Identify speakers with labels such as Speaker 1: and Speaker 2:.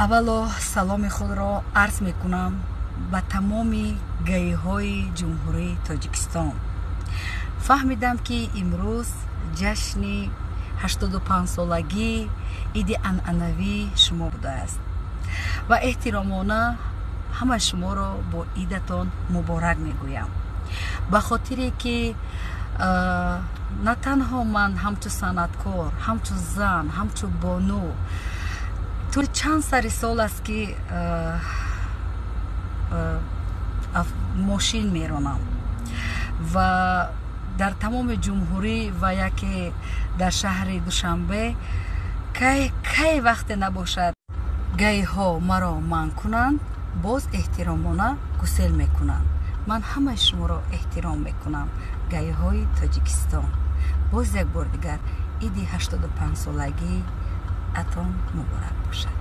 Speaker 1: аввало саломи худро арз мекунам ба тамоми гаиҳои ҷумҳурии Тоҷикистон. фаҳмидам ки имрӯз ҷашни 85-солагии иди анъанавии шумо будааст ва эҳтиромона ҳама шуморо бо идатон муборак мегӯям, ба хотире ки на танҳо ман ҳамчун санъаткор, ҳамчун зан, ҳамчун бонӯ тӯли чанд сари сол аст ки мошин меронам ва дар тамоми ҷумҳурӣ ва яке дар шаҳри Душанбе кай вақте набошад гаиҳо маро манъ кунанд, боз эҳтиромона гусел мекунанд. ман ҳамаи шуморо эҳтиром мекунам. гаиҳои Тоҷикистон, боз як бор дигар иди 85-солагии атон муборак бошад.